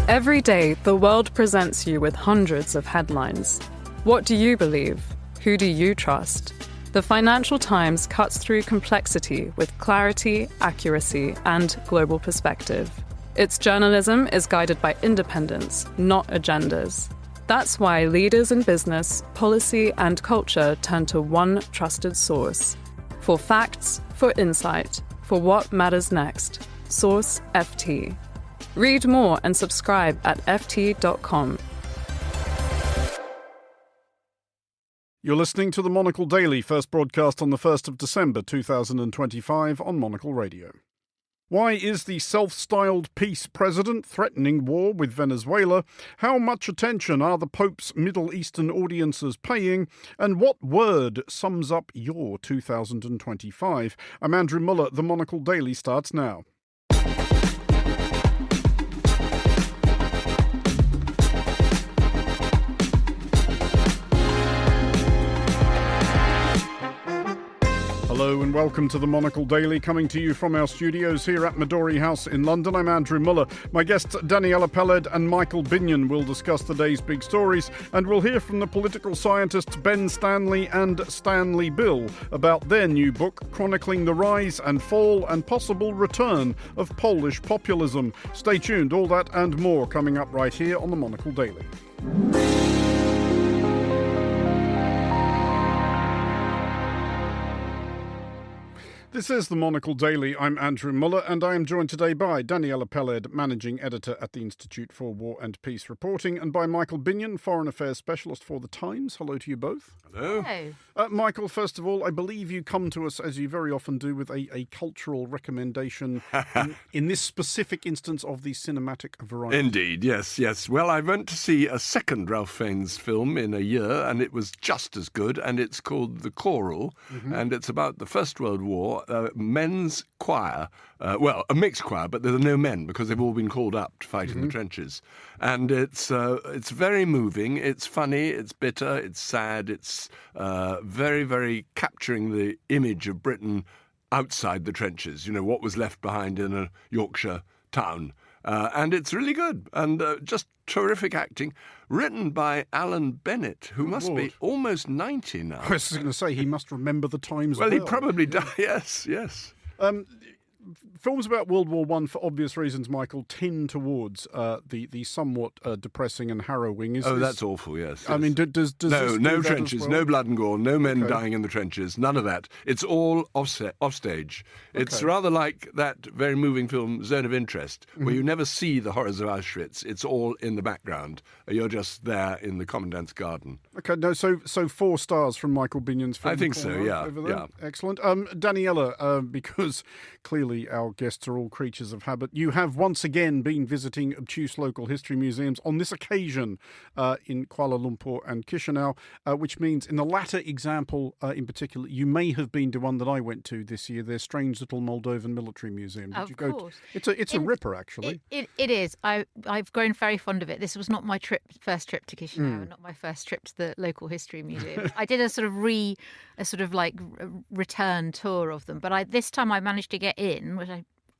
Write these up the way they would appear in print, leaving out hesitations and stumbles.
Every day, the world presents you with hundreds of headlines. What do you believe? Who do you trust? The Financial Times cuts through complexity with clarity, accuracy, and global perspective. Its journalism is guided by independence, not agendas. That's why leaders in business, policy, and culture turn to one trusted source. For facts, for insight, for what matters next. Source FT. Read more and subscribe at ft.com. You're listening to the Monocle Daily, first broadcast on the 1st of December 2025 on Monocle Radio. Why is the self-styled peace president threatening war with Venezuela? How much attention are the Pope's Middle Eastern audiences paying? And what word sums up your 2025? I'm Andrew Muller. The Monocle Daily starts now. Hello and welcome to the Monocle Daily, coming to you from our studios here at Midori House in London. I'm Andrew Muller. My guests Daniela Peled and Michael Binion will discuss the day's big stories, and we'll hear from the political scientists Ben Stanley and Stanley Bill about their new book chronicling the rise and fall and possible return of Polish populism. Stay tuned, all that and more coming up right here on the Monocle Daily. This is the Monocle Daily. I'm Andrew Muller, and I am joined today by Daniela Peled, Managing Editor at the Institute for War and Peace Reporting, and by Michael Binion, Foreign Affairs Specialist for The Times. Hello to you both. Hello. Hello. Michael, first of all, I believe you come to us, as you very often do, with a cultural recommendation, in this specific instance of the cinematic variety. Indeed, yes. Well, I went to see a second Ralph Fiennes film in a year, and it was just as good, and it's called The Choral, and it's about the First World War. Men's choir, a mixed choir, but there are no men because they've all been called up to fight in the trenches. And it's very moving, it's funny, it's bitter, it's sad, it's very, very capturing the image of Britain outside the trenches, what was left behind in a Yorkshire town. And it's really good, and just terrific acting, written by Alan Bennett, who must be almost 90 now. I was going to say, he must remember the times well. He probably does, yes. Films about World War I, for obvious reasons, Michael, tend towards the somewhat depressing and harrowing. That's awful, yes. I mean, does no this trenches, well? no blood and gore, no men dying in the trenches, none of that. It's all offstage. It's rather like that very moving film Zone of Interest, where you never see the horrors of Auschwitz. It's all in the background. You're just there in the Commandant's garden. Okay, no, so 4 stars from Michael Binion's film. I think so, yeah. Over there. Yeah. Excellent. Daniela, because clearly our guests are all creatures of habit, you have once again been visiting obtuse local history museums, on this occasion in Kuala Lumpur and Chisinau, which means in the latter example in particular, you may have been to one that I went to this year, their strange little Moldovan military museum. Did you go? Of course. It's a ripper, actually. It is. I've grown very fond of it. This was not my first trip to Chisinau, not my first trip to the local history museum. I did a return tour of them, but this time I managed to get in, which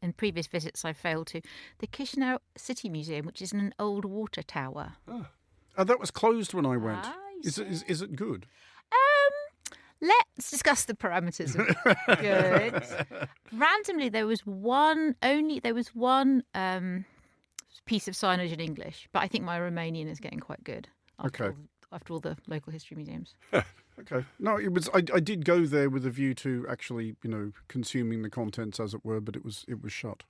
in previous visits I failed to, the Chisinau City Museum, which is in an old water tower. That was closed when I went. Is it good? Let's discuss the parameters of it. Good. Randomly, there was one piece of signage in English, but I think my Romanian is getting quite good. After all the local history museums. Okay. No, it was. I did go there with a view to actually, consuming the contents, as it were, but it was shut.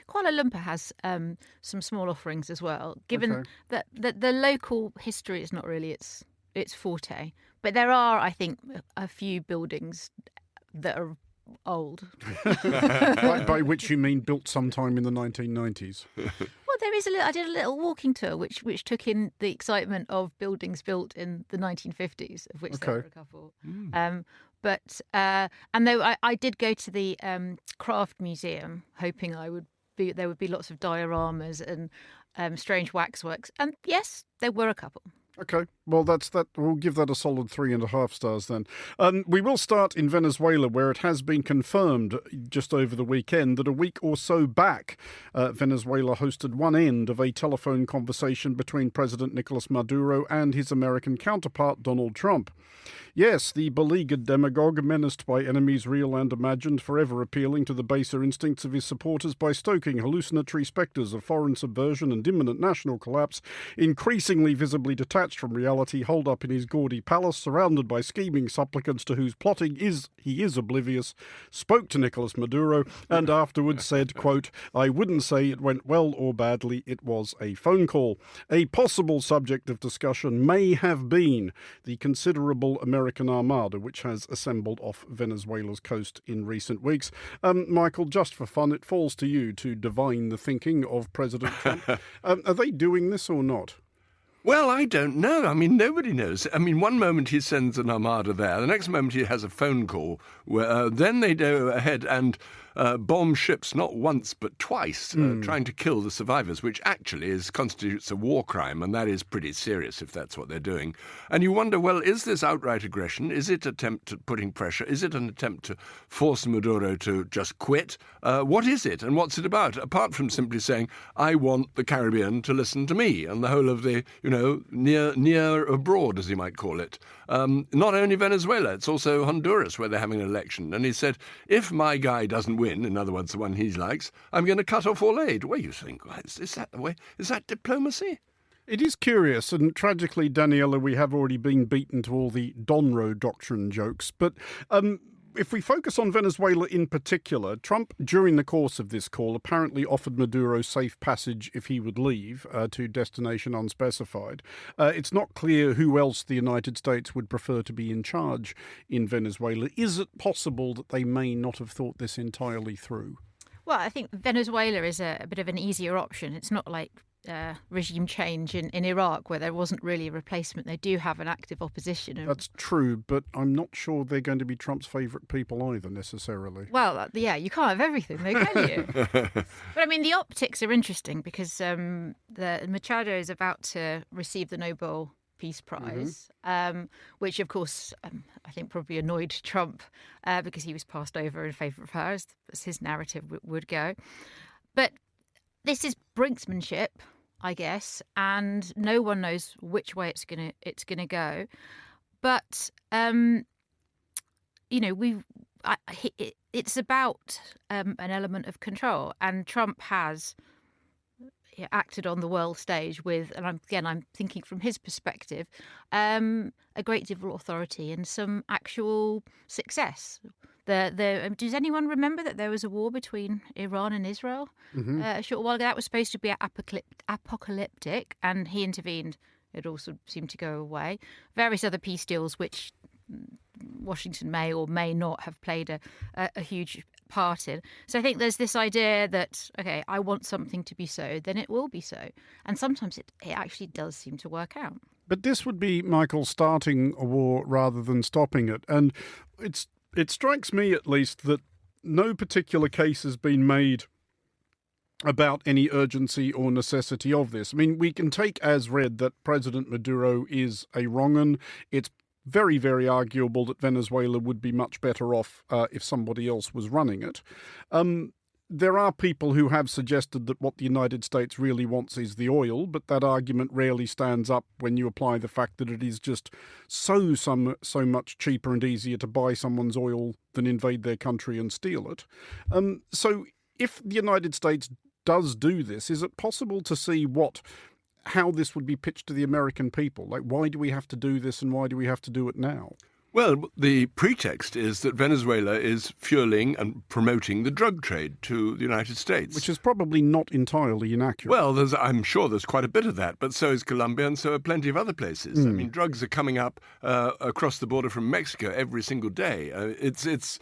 Kuala Lumpur has some small offerings as well. Given that the local history is not really its forte, but there are, I think, a few buildings that are old. by which you mean built sometime in the 1990s. Well, there is I did a little walking tour, which took in the excitement of buildings built in the 1950s, of which there were a couple. And though I did go to the craft museum, hoping there would be lots of dioramas and strange waxworks, and yes, there were a couple. Okay. Well, we'll give that a solid 3.5 stars then. We will start in Venezuela, where it has been confirmed just over the weekend that a week or so back, Venezuela hosted one end of a telephone conversation between President Nicolás Maduro and his American counterpart, Donald Trump. Yes, the beleaguered demagogue, menaced by enemies real and imagined, forever appealing to the baser instincts of his supporters by stoking hallucinatory spectres of foreign subversion and imminent national collapse, increasingly visibly detached from reality, holed up in his gaudy palace, surrounded by scheming supplicants to whose plotting he is oblivious, spoke to Nicolás Maduro and afterwards said, quote, "I wouldn't say it went well or badly, it was a phone call." A possible subject of discussion may have been the considerable American armada which has assembled off Venezuela's coast in recent weeks. Michael, just for fun, it falls to you to divine the thinking of President Trump. Are they doing this or not? Well, I don't know. I mean, nobody knows. I mean, one moment he sends an armada there, the next moment he has a phone call, where then they go ahead and bomb ships not once but twice, trying to kill the survivors, which actually constitutes a war crime, and that is pretty serious if that's what they're doing. And you wonder, well, is this outright aggression? Is it an attempt at putting pressure? Is it an attempt to force Maduro to just quit? What is it, and what's it about? Apart from simply saying, I want the Caribbean to listen to me, and the whole of the, near abroad, as you might call it. Not only Venezuela, it's also Honduras, where they're having an election. And he said, if my guy doesn't win, in other words, the one he likes, I'm going to cut off all aid. Well, you think, is that the way? Is that diplomacy? It is curious, and tragically, Daniela, we have already been beaten to all the Donro doctrine jokes. But if we focus on Venezuela in particular, Trump, during the course of this call, apparently offered Maduro safe passage if he would leave to destination unspecified. It's not clear who else the United States would prefer to be in charge in Venezuela. Is it possible that they may not have thought this entirely through? Well, I think Venezuela is a bit of an easier option. It's not like regime change in Iraq, where there wasn't really a replacement. They do have an active opposition. That's true, but I'm not sure they're going to be Trump's favourite people either, necessarily. Well, yeah, you can't have everything, though, can you? But, I mean, the optics are interesting because the Machado is about to receive the Nobel Peace Prize, which, of course, I think probably annoyed Trump because he was passed over in favour of her, as his narrative would go. But this is brinksmanship, I guess, and no one knows which way it's gonna go. But it's about an element of control, and Trump has acted on the world stage with, and I'm thinking from his perspective, a great deal of authority and some actual success. Does anyone remember that there was a war between Iran and Israel a short while ago? That was supposed to be apocalyptic, and he intervened. It also seemed to go away. Various other peace deals, which Washington may or may not have played a huge part in. So I think there's this idea that, okay, I want something to be so, then it will be so. And sometimes it actually does seem to work out. But this would be, Michael, starting a war rather than stopping it. And it strikes me, at least, that no particular case has been made about any urgency or necessity of this. I mean, we can take as read that President Maduro is a wrong-un. It's very, very arguable that Venezuela would be much better off if somebody else was running it. There are people who have suggested that what the United States really wants is the oil, but that argument rarely stands up when you apply the fact that it is just so much cheaper and easier to buy someone's oil than invade their country and steal it. So if the United States does do this, is it possible to see how this would be pitched to the American people? Like, why do we have to do this and why do we have to do it now? Well, the pretext is that Venezuela is fueling and promoting the drug trade to the United States. Which is probably not entirely inaccurate. Well, I'm sure there's quite a bit of that, but so is Colombia and so are plenty of other places. I mean, drugs are coming up across the border from Mexico every single day. It's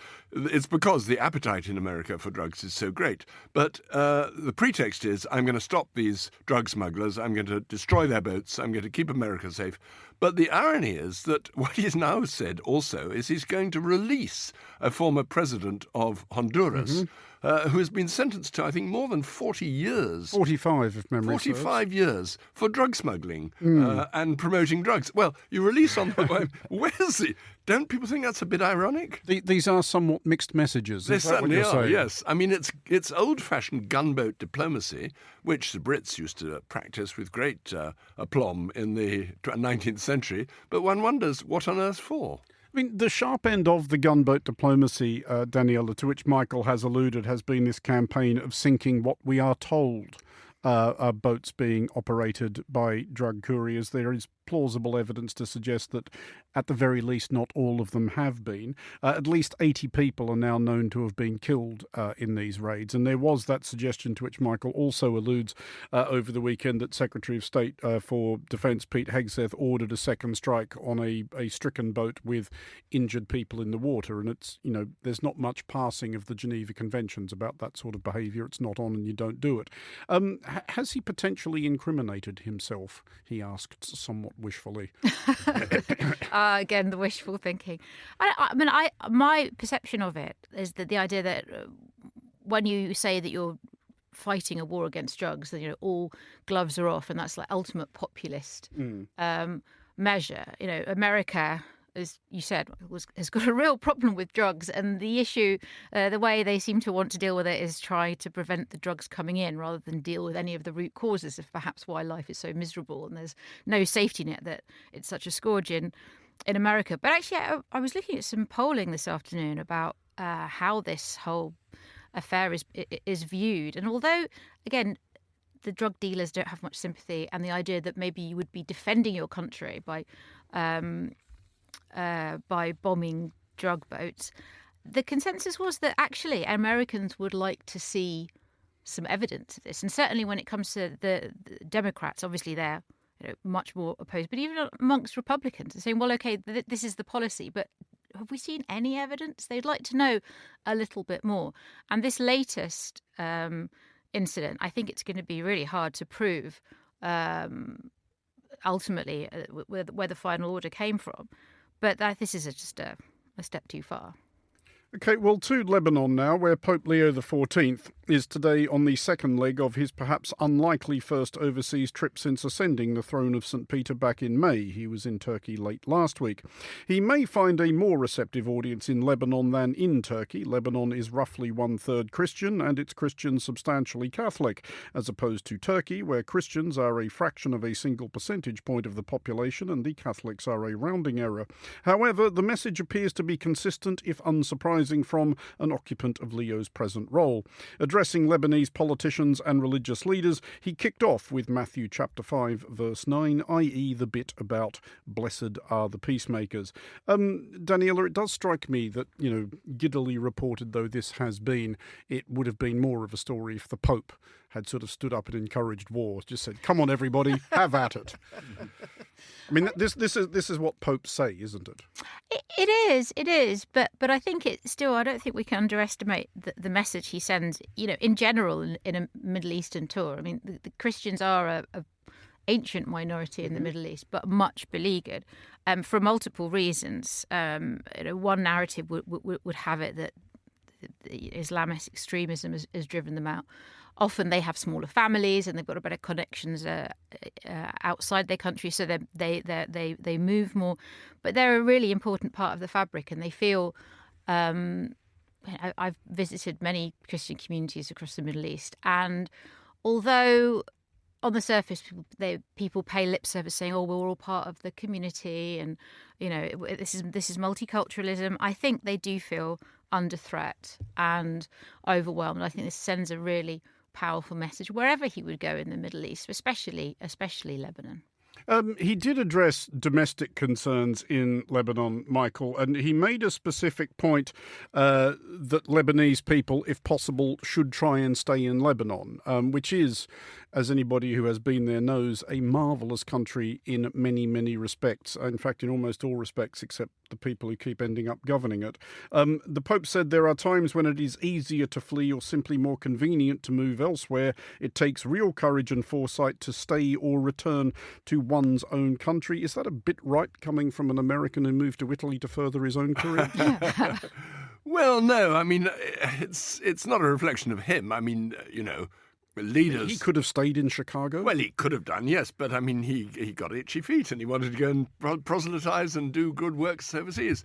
because the appetite in America for drugs is so great. But the pretext is, I'm going to stop these drug smugglers, I'm going to destroy their boats, I'm going to keep America safe. But the irony is that what he's now said also is he's going to release a former president of Honduras who has been sentenced to, I think, more than 40 years. 45, if memory serves. 45 years for drug smuggling and promoting drugs. Well, you release on the where's he? Don't people think that's a bit ironic? These are somewhat mixed messages. They certainly are, yes. I mean, it's old-fashioned gunboat diplomacy, which the Brits used to practice with great aplomb in the 19th century, but one wonders what on earth for? I mean, the sharp end of the gunboat diplomacy, Daniela, to which Michael has alluded, has been this campaign of sinking what we are told are boats being operated by drug couriers. There is plausible evidence to suggest that, at the very least, not all of them have been. At least 80 people are now known to have been killed in these raids. And there was that suggestion to which Michael also alludes over the weekend that Secretary of State for Defence Pete Hegseth ordered a second strike on a stricken boat with injured people in the water. And it's, there's not much passing of the Geneva Conventions about that sort of behaviour. It's not on and you don't do it. Has he potentially incriminated himself? He asked somewhat wishfully. Again, the wishful thinking. My perception of it is that the idea that when you say that you're fighting a war against drugs, then all gloves are off, and that's like ultimate populist measure. America, as you said, has got a real problem with drugs, and the issue, the way they seem to want to deal with it is try to prevent the drugs coming in rather than deal with any of the root causes of perhaps why life is so miserable and there's no safety net, that it's such a scourge in America. But actually, I was looking at some polling this afternoon about how this whole affair is viewed, and although, again, the drug dealers don't have much sympathy, and the idea that maybe you would be defending your country by bombing drug boats, the consensus was that actually Americans would like to see some evidence of this. And certainly when it comes to the Democrats, obviously they're much more opposed. But even amongst Republicans, they're saying, well, OK, this is the policy, but have we seen any evidence? They'd like to know a little bit more. And this latest incident, I think it's going to be really hard to prove ultimately where the final order came from. But this is just a step too far. OK, well, to Lebanon now, where Pope Leo XIV is today on the second leg of his perhaps unlikely first overseas trip since ascending the throne of St. Peter back in May. He was in Turkey late last week. He may find a more receptive audience in Lebanon than in Turkey. Lebanon is roughly one-third Christian, and its Christians substantially Catholic, as opposed to Turkey, where Christians are a fraction of a single percentage point of the population and the Catholics are a rounding error. However, the message appears to be consistent, if unsurprising, from an occupant of Leo's present role. Addressing Lebanese politicians and religious leaders, he kicked off with Matthew chapter 5, verse 9, i.e. the bit about blessed are the peacemakers. Daniela, it does strike me that, giddily reported though this has been, it would have been more of a story if the Pope had sort of stood up and encouraged war, just said, come on, everybody, have at it. I mean, this is what popes say, isn't it? It is. But I think I don't think we can underestimate the message he sends, in general in a Middle Eastern tour. I mean, the Christians are a ancient minority in the Middle East, but much beleaguered for multiple reasons. One narrative would have it that the Islamist extremism has driven them out. Often they have smaller families and they've got better connections outside their country, so they move more. But they're a really important part of the fabric, and they feel. I've visited many Christian communities across the Middle East, and although on the surface people pay lip service saying, "Oh, we're all part of the community," and this is multiculturalism, I think they do feel under threat and overwhelmed. I think this sends a really powerful message wherever he would go in the Middle East, especially Lebanon. He did address domestic concerns in Lebanon, Michael, and he made a specific point that Lebanese people, if possible, should try and stay in Lebanon, which is, as anybody who has been there knows, a marvellous country in many, many respects. In fact, in almost all respects, except the people who keep ending up governing it. The Pope said there are times when it is easier to flee or simply more convenient to move elsewhere. It takes real courage and foresight to stay or return to one's own country. Is that a bit right, coming from an American who moved to Italy to further his own career? Well, no, I mean, it's not a reflection of him. I mean, leaders... He could have stayed in Chicago? Well, he could have done, yes, but I mean, he got itchy feet and he wanted to go and proselytize and do good works overseas.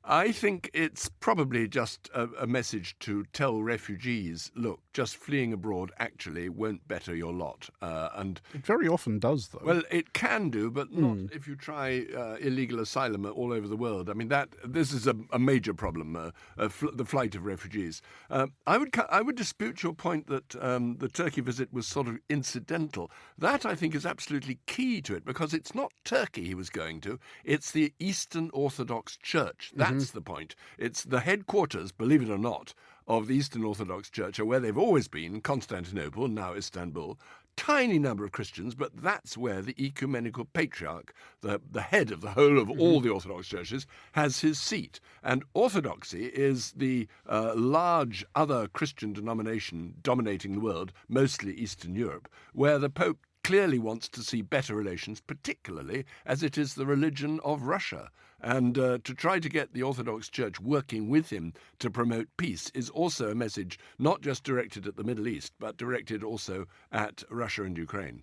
I think it's probably just a message to tell refugees, look, just fleeing abroad actually won't better your lot. And it very often does, though. Well, it can do, but not if you try illegal asylum all over the world. I mean, this is a major problem, the flight of refugees. I would dispute your point that the Turkey visit was sort of incidental. That, I think, is absolutely key to it, because it's not Turkey he was going to, it's the Eastern Orthodox Church. That's the point. It's the headquarters, believe it or not, of the Eastern Orthodox Church, or where they've always been, Constantinople, now Istanbul. Tiny number of Christians, but that's where the ecumenical patriarch, the head of the whole of all the Orthodox churches, has his seat. And Orthodoxy is the large other Christian denomination dominating the world, mostly Eastern Europe, where the Pope clearly wants to see better relations, particularly as it is the religion of Russia. And to try to get the Orthodox Church working with him to promote peace is also a message not just directed at the Middle East, but directed also at Russia and Ukraine.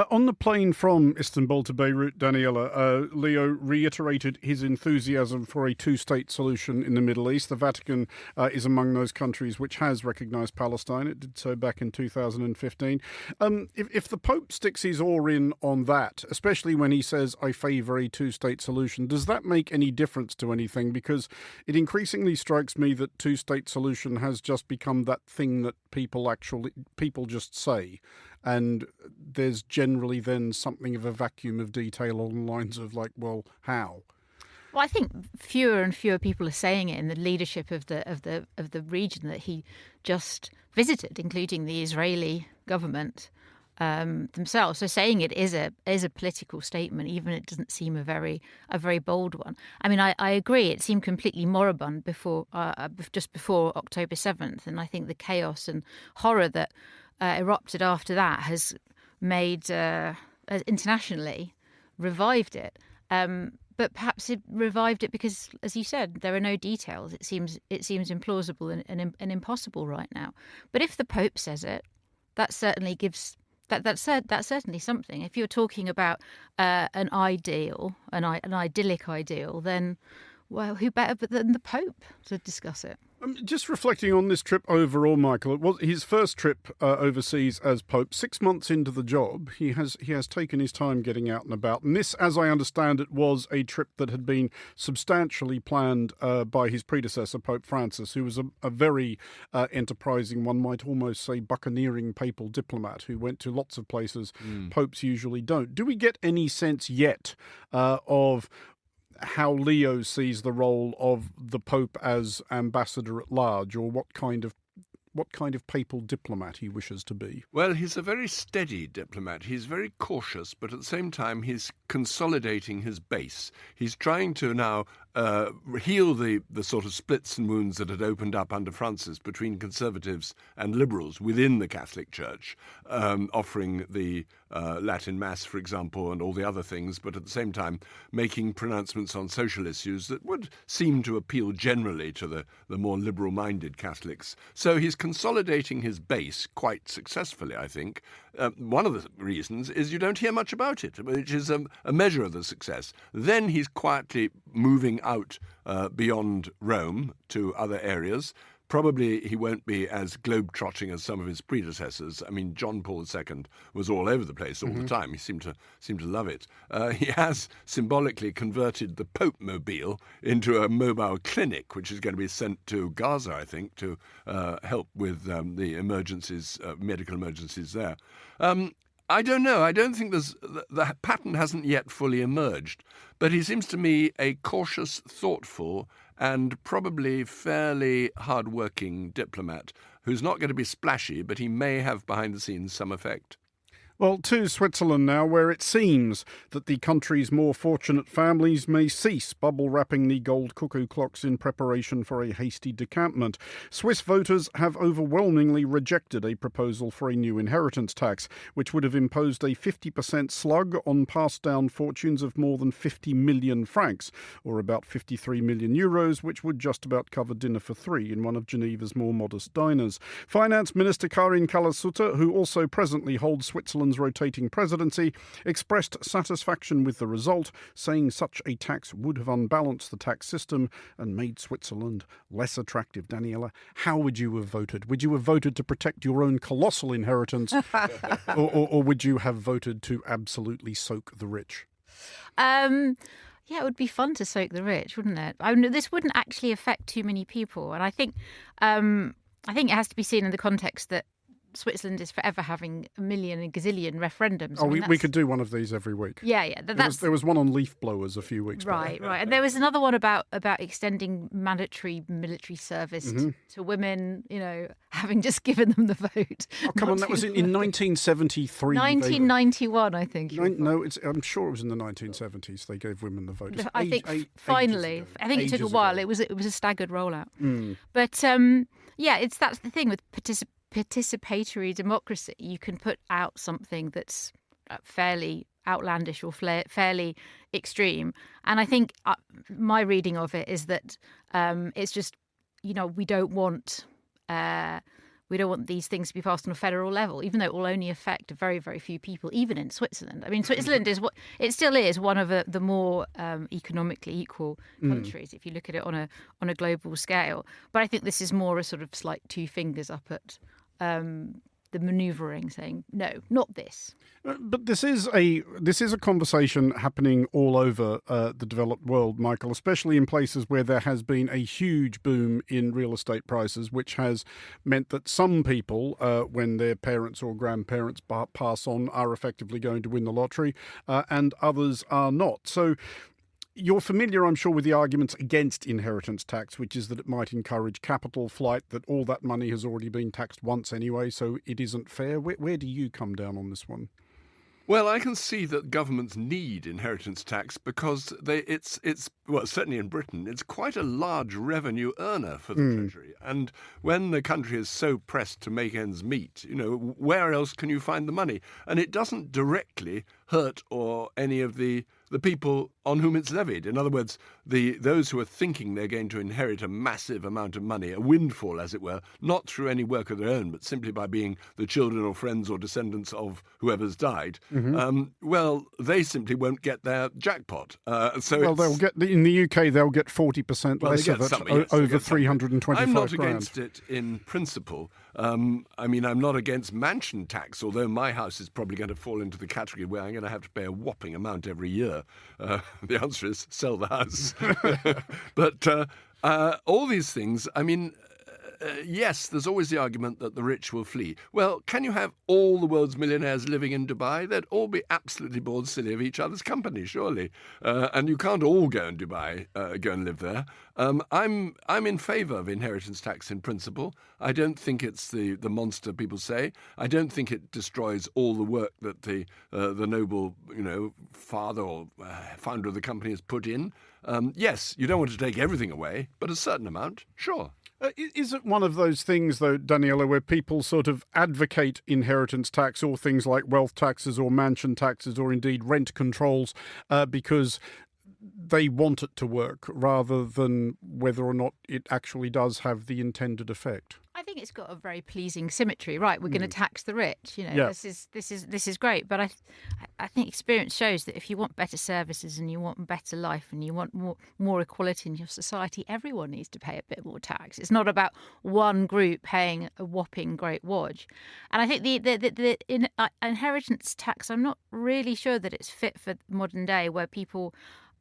On the plane from Istanbul to Beirut, Daniela, Leo reiterated his enthusiasm for a two-state solution in the Middle East. The Vatican is among those countries which has recognised Palestine. It did so back in 2015. If the Pope sticks his oar in on that, especially when he says, I favour a two-state solution, does that make any difference to anything? Because it increasingly strikes me that two-state solution has just become that thing that people just say. And there's generally then something of a vacuum of detail along the lines of like, well, how? Well, I think fewer and fewer people are saying it in the leadership of the region that he just visited, including the Israeli government themselves. So saying it is a political statement, even if it doesn't seem a very bold one. I mean, I agree. It seemed completely moribund just before October 7th, and I think the chaos and horror that erupted after that has made internationally revived it. But perhaps it revived it because, as you said, there are no details. It seems implausible and impossible right now. But if the Pope says it, that certainly gives that's certainly something. If you're talking about an ideal, an idyllic ideal, then well, who better than the Pope to discuss it? Just reflecting on this trip overall, Michael, it was his first trip overseas as Pope. 6 months into the job, he has taken his time getting out and about. And this, as I understand it, was a trip that had been substantially planned by his predecessor, Pope Francis, who was a very enterprising, one might almost say buccaneering papal diplomat who went to lots of places popes usually don't. Do we get any sense yet of how Leo sees the role of the Pope as ambassador at large, or what kind of papal diplomat he wishes to be? Well, he's a very steady diplomat. He's very cautious, but at the same time he's consolidating his base. He's trying to now heal the sort of splits and wounds that had opened up under Francis between conservatives and liberals within the Catholic Church, offering the Latin Mass, for example, and all the other things, but at the same time making pronouncements on social issues that would seem to appeal generally to the more liberal-minded Catholics. So he's consolidating his base quite successfully, I think. One of the reasons is you don't hear much about it, which is a measure of the success. Then he's quietly moving out beyond Rome to other areas. Probably he won't be as globe-trotting as some of his predecessors. I mean, John Paul II was all over the place all the time. He seemed to love it. He has symbolically converted the Pope Mobile into a mobile clinic, which is going to be sent to Gaza, I think, to help with the emergencies, medical emergencies there. I don't know. I don't think the pattern hasn't yet fully emerged, but he seems to me a cautious, thoughtful, and probably fairly hard-working diplomat who's not going to be splashy, but he may have behind the scenes some effect. Well, to Switzerland now, where it seems that the country's more fortunate families may cease bubble-wrapping the gold cuckoo clocks in preparation for a hasty decampment. Swiss voters have overwhelmingly rejected a proposal for a new inheritance tax, which would have imposed a 50% slug on passed-down fortunes of more than 50 million francs, or about 53 million euros, which would just about cover dinner for three in one of Geneva's more modest diners. Finance Minister Karin Kallas-Sutter, who also presently holds Switzerland's rotating presidency, expressed satisfaction with the result, saying such a tax would have unbalanced the tax system and made Switzerland less attractive. Daniela, how would you have voted? Would you have voted to protect your own colossal inheritance, or would you have voted to absolutely soak the rich? Yeah, it would be fun to soak the rich, wouldn't it? I mean, this wouldn't actually affect too many people, and I think it has to be seen in the context that Switzerland is forever having a million and gazillion referendums. Oh, we could do one of these every week. Yeah. There was one on leaf blowers a few weeks back. Right. And there was another one about extending mandatory military service to women, having just given them the vote. Oh, come on, that was in 1973. 1991, I think. I'm sure it was in the 1970s they gave women the vote. I think finally. I think it took a while. It was a staggered rollout. But that's the thing with participatory democracy. You can put out something that's fairly outlandish or fairly extreme, and I think my reading of it is that it's just we don't want these things to be passed on a federal level, even though it will only affect a very, very few people, even in Switzerland. I mean, Switzerland still is one of the more economically equal countries if you look at it on a global scale. But I think this is more a sort of slight two fingers up at the manoeuvring, saying no, not this. But this is a conversation happening all over the developed world, Michael, especially in places where there has been a huge boom in real estate prices, which has meant that some people, when their parents or grandparents pass on, are effectively going to win the lottery, and others are not. So you're familiar, I'm sure, with the arguments against inheritance tax, which is that it might encourage capital flight, that all that money has already been taxed once anyway, so it isn't fair. Where do you come down on this one? Well, I can see that governments need inheritance tax because it's certainly in Britain, it's quite a large revenue earner for the Treasury. And when the country is so pressed to make ends meet, where else can you find the money? And it doesn't directly hurt any of the people on whom it's levied. In other words, those who are thinking they're going to inherit a massive amount of money, a windfall, as it were, not through any work of their own, but simply by being the children or friends or descendants of whoever's died, well, they simply won't get their jackpot. They'll get in the UK. They'll get 40% less of it, over 325 I'm not grand. against it in principle. I mean, I'm not against mansion tax, although my house is probably going to fall into the category where I'm going to have to pay a whopping amount every year. The answer is sell the house. But all these things, I mean, yes, there's always the argument that the rich will flee. Well, can you have all the world's millionaires living in Dubai? They'd all be absolutely bored silly of each other's company, surely. And you can't all go in Dubai, go and live there. I'm in favour of inheritance tax in principle. I don't think it's the monster people say. I don't think it destroys all the work that the noble, father or founder of the company has put in. Yes, you don't want to take everything away, but a certain amount, sure. Is it one of those things, though, Daniela, where people sort of advocate inheritance tax or things like wealth taxes or mansion taxes or indeed rent controls because they want it to work rather than whether or not it actually does have the intended effect? I think it's got a very pleasing symmetry. Right, we're going to tax the rich. This is great. But I think experience shows that if you want better services and you want better life and you want more equality in your society, everyone needs to pay a bit more tax. It's not about one group paying a whopping great wage. And I think the inheritance tax, I'm not really sure that it's fit for modern day where people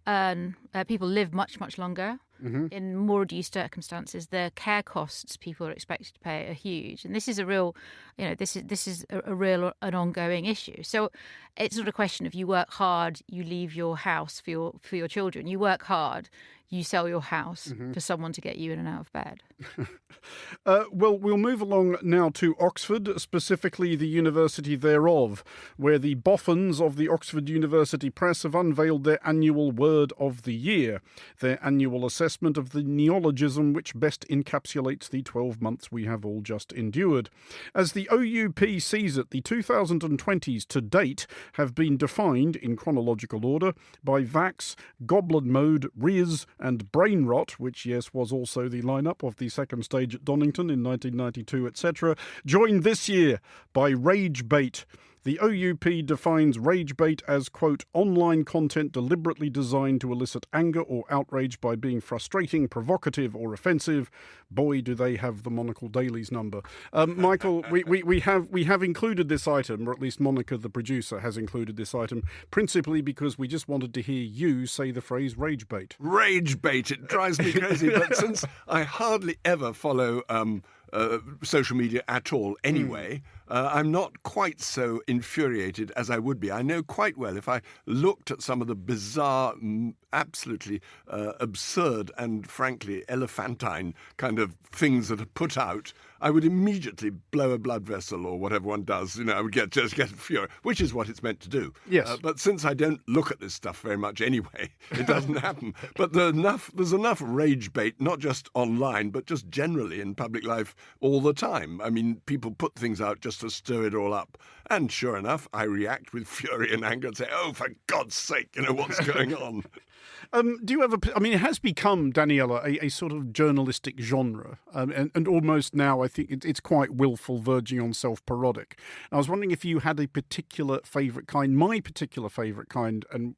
live much, much longer. in more reduced circumstances, the care costs people are expected to pay are huge, and this is a real, this is a real an ongoing issue. So it's not a question of you work hard, you leave your house for your children. You work hard, you sell your house for someone to get you in and out of bed. Well, we'll move along now to Oxford, specifically the university thereof, where the boffins of the Oxford University Press have unveiled their annual Word of the Year, their annual assessment of the neologism which best encapsulates the 12 months we have all just endured. As the OUP sees it, the 2020s to date have been defined, in chronological order, by Vax, Goblin Mode, Riz and Brain Rot, which, yes, was also the lineup of the second stage at Donington in 1992, etc., joined this year by Rage Bait. The OUP defines rage bait as, quote, online content deliberately designed to elicit anger or outrage by being frustrating, provocative or offensive. Boy, do they have the Monocle Dailies number. Michael, we have included this item, or at least Monica, the producer, has included this item, principally because we just wanted to hear you say the phrase rage bait. Rage bait, it drives me crazy. But since I hardly ever follow social media at all anyway, I'm not quite so infuriated as I would be. I know quite well if I looked at some of the bizarre, absolutely absurd and frankly elephantine kind of things that are put out, I would immediately blow a blood vessel or whatever one does. I would just get fury, which is what it's meant to do. Yes. But since I don't look at this stuff very much anyway, it doesn't happen. But there's enough rage bait, not just online, but just generally in public life all the time. I mean, people put things out just to stir it all up. And sure enough, I react with fury and anger and say, oh, for God's sake, what's going on? Do you ever? I mean, it has become, Daniela, a sort of journalistic genre, and almost now I think it's quite willful, verging on self-parodic. I was wondering if you had a particular favourite kind. My particular favourite kind, and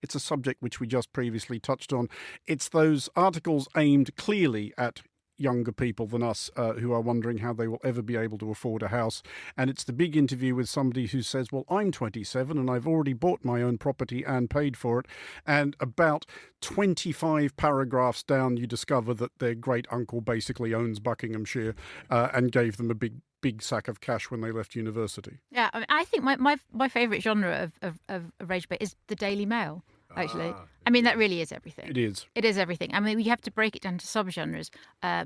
it's a subject which we just previously touched on. It's those articles aimed clearly at younger people than us who are wondering how they will ever be able to afford a house. And it's the big interview with somebody who says, well, I'm 27 and I've already bought my own property and paid for it. And about 25 paragraphs down, you discover that their great uncle basically owns Buckinghamshire and gave them a big sack of cash when they left university. Yeah, I think my favourite genre of rage bait is the Daily Mail. Actually, I mean, that really is everything. It is. It is everything. I mean, we have to break it down to subgenres: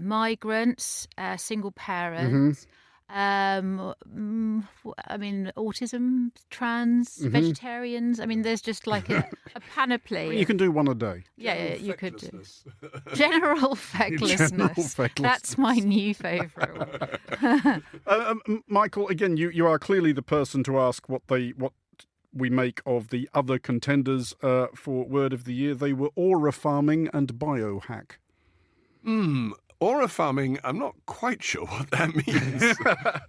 migrants, single parents. I mean, autism, trans, vegetarians. I mean, there's just like a panoply. You can do one a day. Yeah, you could do. General fecklessness. That's my new favourite one. Michael, again, you are clearly the person to ask what we make of the other contenders for Word of the Year. They were aura farming and biohack. Aura farming, I'm not quite sure what that means.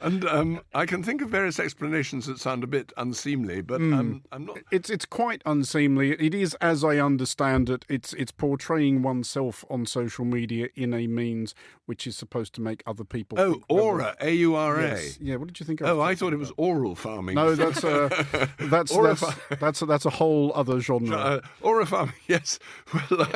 And I can think of various explanations that sound a bit unseemly, but I'm not... It's quite unseemly. It is, as I understand it, it's portraying oneself on social media in a means which is supposed to make other people... Oh, aura, A-U-R-A. Yes. Yeah, what did you think? I thought it was oral farming. No, that's a whole other genre. Aura farming, yes. Well,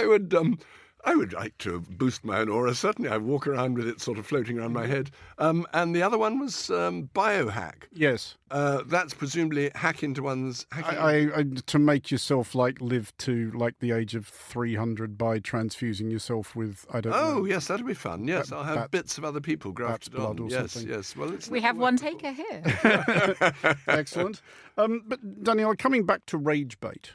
I would like to boost my own aura. Certainly, I walk around with it sort of floating around my head. And the other one was biohack. Yes. That's presumably hack into one's... to make yourself live to the age of 300 by transfusing yourself with, I don't know. Oh, yes, that'll be fun. Yes, I'll have bits of other people grafted on. Or yes, something. Yes. Well, we have one taker here. Excellent. But Danielle, coming back to rage bait,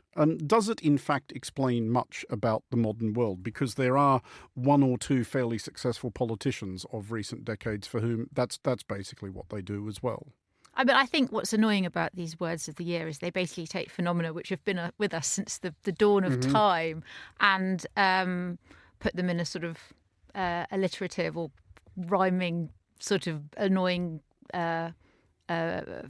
does it in fact explain much about the modern world? Because there are one or two fairly successful politicians of recent decades for whom that's basically what they do as well. I think what's annoying about these Words of the Year is they basically take phenomena which have been with us since the dawn of time and put them in a sort of alliterative or rhyming sort of annoying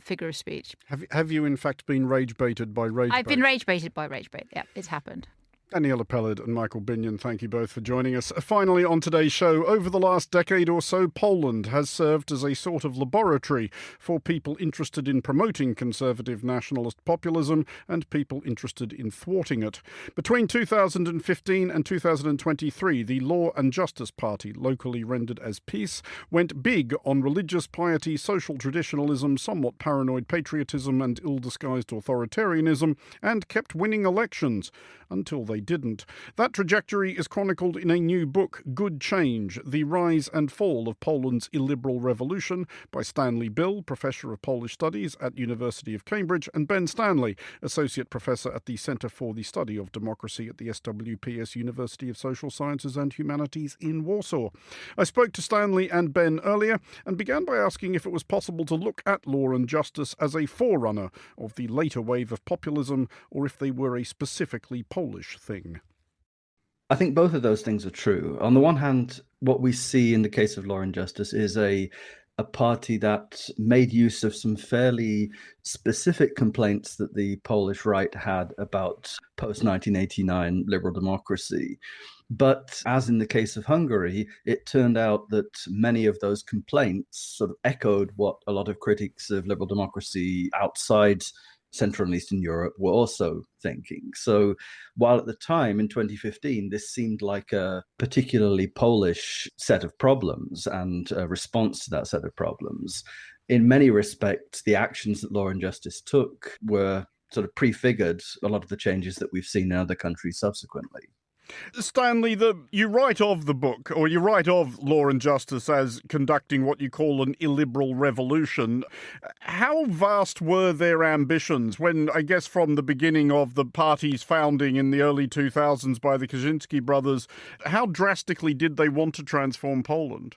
figure of speech. Have you in fact been rage baited by rage bait? I've been rage baited by rage bait. Yeah, it's happened. Daniela Peled and Michael Binion, thank you both for joining us. Finally, on today's show, over the last decade or so, Poland has served as a sort of laboratory for people interested in promoting conservative nationalist populism and people interested in thwarting it. Between 2015 and 2023, the Law and Justice Party, locally rendered as PiS, went big on religious piety, social traditionalism, somewhat paranoid patriotism and ill-disguised authoritarianism, and kept winning elections until they didn't. That trajectory is chronicled in a new book, Good Change, The Rise and Fall of Poland's Illiberal Revolution, by Stanley Bill, Professor of Polish Studies at University of Cambridge, and Ben Stanley, Associate Professor at the Centre for the Study of Democracy at the SWPS University of Social Sciences and Humanities in Warsaw. I spoke to Stanley and Ben earlier and began by asking if it was possible to look at Law and Justice as a forerunner of the later wave of populism, or if they were a specifically Polish thing. I think both of those things are true. On the one hand, what we see in the case of Law and Justice is a party that made use of some fairly specific complaints that the Polish right had about post-1989 liberal democracy. But as in the case of Hungary, it turned out that many of those complaints sort of echoed what a lot of critics of liberal democracy outside Central and Eastern Europe were also thinking. So while at the time in 2015, this seemed like a particularly Polish set of problems and a response to that set of problems, in many respects, the actions that Law and Justice took were sort of prefigured a lot of the changes that we've seen in other countries subsequently. Stanley, you write of the book, or you write of Law and Justice as conducting what you call an illiberal revolution. How vast were their ambitions when, I guess from the beginning of the party's founding in the early 2000s by the Kaczynski brothers, how drastically did they want to transform Poland?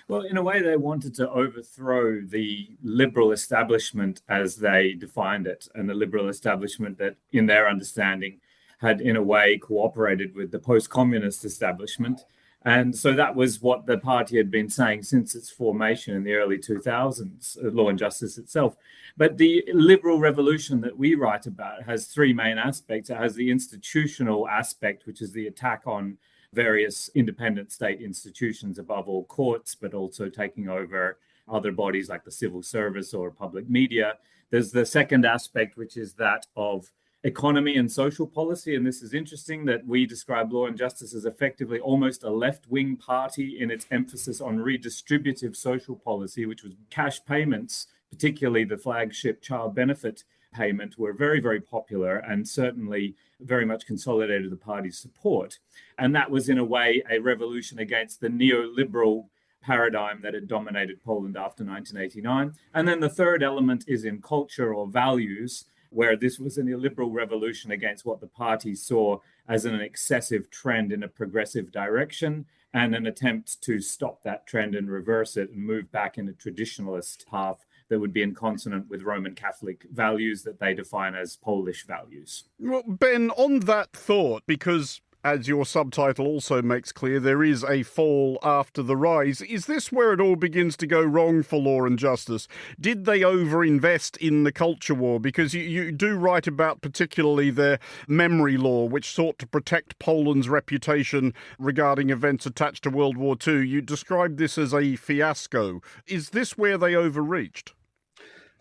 Well, in a way, they wanted to overthrow the liberal establishment as they defined it, and the liberal establishment that, in their understanding, had in a way cooperated with the post-communist establishment. And so that was what the party had been saying since its formation in the early 2000s, Law and Justice itself. But the liberal revolution that we write about has three main aspects. It has the institutional aspect, which is the attack on various independent state institutions, above all courts, but also taking over other bodies like the civil service or public media. There's the second aspect, which is that of economy and social policy. And this is interesting that we describe Law and Justice as effectively almost a left-wing party in its emphasis on redistributive social policy, which was cash payments, particularly the flagship child benefit payment, were very, very popular and certainly very much consolidated the party's support. And that was in a way a revolution against the neoliberal paradigm that had dominated Poland after 1989. And then the third element is in culture or values, where this was an illiberal revolution against what the party saw as an excessive trend in a progressive direction and an attempt to stop that trend and reverse it and move back in a traditionalist path that would be in consonant with Roman Catholic values that they define as Polish values. Well, Ben, on that thought, because as your subtitle also makes clear, there is a fall after the rise. Is this where it all begins to go wrong for Law and Justice? Did they overinvest in the culture war? Because you do write about particularly their memory law, which sought to protect Poland's reputation regarding events attached to World War II. You described this as a fiasco. Is this where they overreached?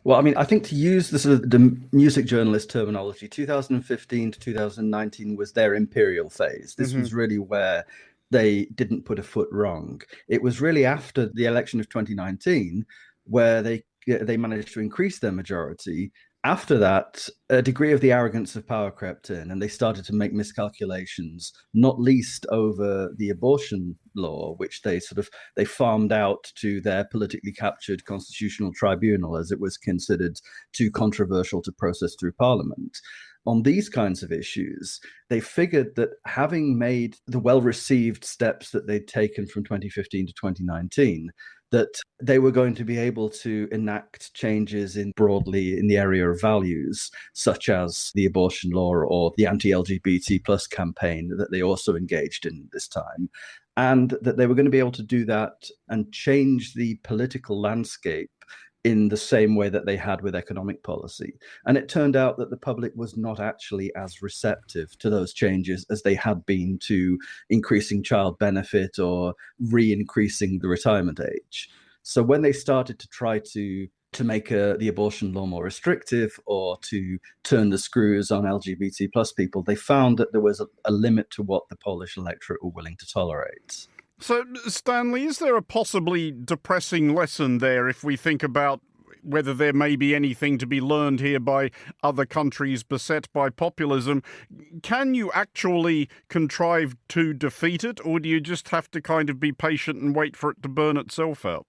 Well, I mean, I think to use the music journalist terminology, 2015 to 2019 was their imperial phase. This was really where they didn't put a foot wrong. It was really after the election of 2019 where they managed to increase their majority. After that, a degree of the arrogance of power crept in, and they started to make miscalculations, not least over the abortion law, which they farmed out to their politically captured constitutional tribunal, as it was considered too controversial to process through parliament. On these kinds of issues, they figured that having made the well-received steps that they'd taken from 2015 to 2019, that they were going to be able to enact changes broadly in the area of values, such as the abortion law or the anti-LGBT plus campaign that they also engaged in this time, and that they were going to be able to do that and change the political landscape in the same way that they had with economic policy. And it turned out that the public was not actually as receptive to those changes as they had been to increasing child benefit or re-increasing the retirement age. So when they started to try to make the abortion law more restrictive or to turn the screws on LGBT plus people, they found that there was a limit to what the Polish electorate were willing to tolerate. So, Stanley, is there a possibly depressing lesson there if we think about whether there may be anything to be learned here by other countries beset by populism? Can you actually contrive to defeat it, or do you just have to kind of be patient and wait for it to burn itself out?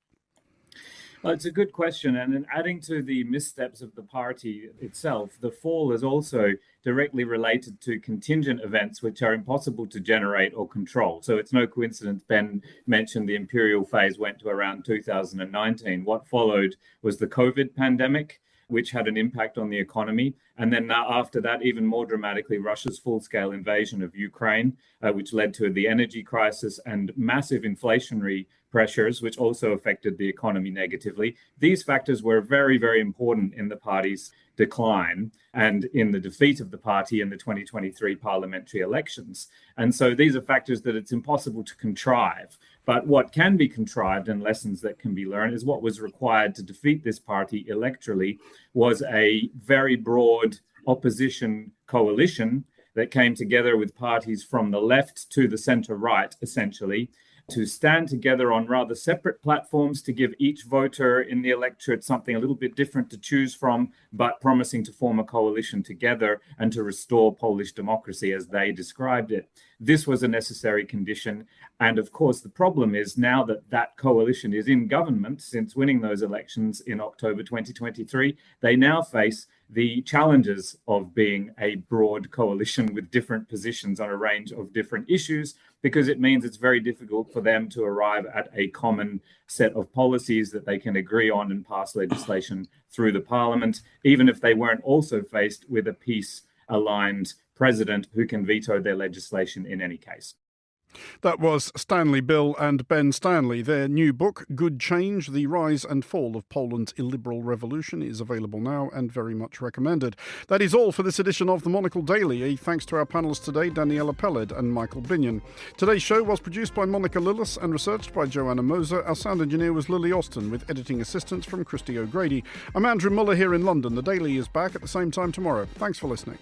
Well, it's a good question. And in adding to the missteps of the party itself, the fall is also directly related to contingent events which are impossible to generate or control. So it's no coincidence Ben mentioned the imperial phase went to around 2019. What followed was the COVID pandemic, which had an impact on the economy. And then after that, even more dramatically, Russia's full-scale invasion of Ukraine, which led to the energy crisis and massive inflationary pressures, which also affected the economy negatively. These factors were very, very important in the party's decline and in the defeat of the party in the 2023 parliamentary elections. And so these are factors that it's impossible to contrive. But what can be contrived and lessons that can be learned is what was required to defeat this party electorally was a very broad opposition coalition that came together with parties from the left to the center right, essentially, to stand together on rather separate platforms to give each voter in the electorate something a little bit different to choose from, but promising to form a coalition together and to restore Polish democracy as they described it. This was a necessary condition. And of course, the problem is now that that coalition is in government since winning those elections in October 2023, they now face the challenges of being a broad coalition with different positions on a range of different issues, because it means it's very difficult for them to arrive at a common set of policies that they can agree on and pass legislation through the parliament, even if they weren't also faced with a peace-aligned president who can veto their legislation in any case. That was Stanley Bill and Ben Stanley. Their new book, Good Change, The Rise and Fall of Poland's Illiberal Revolution, is available now and very much recommended. That is all for this edition of the Monocle Daily. Thanks to our panellists today, Daniela Peled and Michael Binion. Today's show was produced by Monica Lillis and researched by Joanna Moser. Our sound engineer was Lily Austin, with editing assistance from Christy O'Grady. I'm Andrew Muller here in London. The Daily is back at the same time tomorrow. Thanks for listening.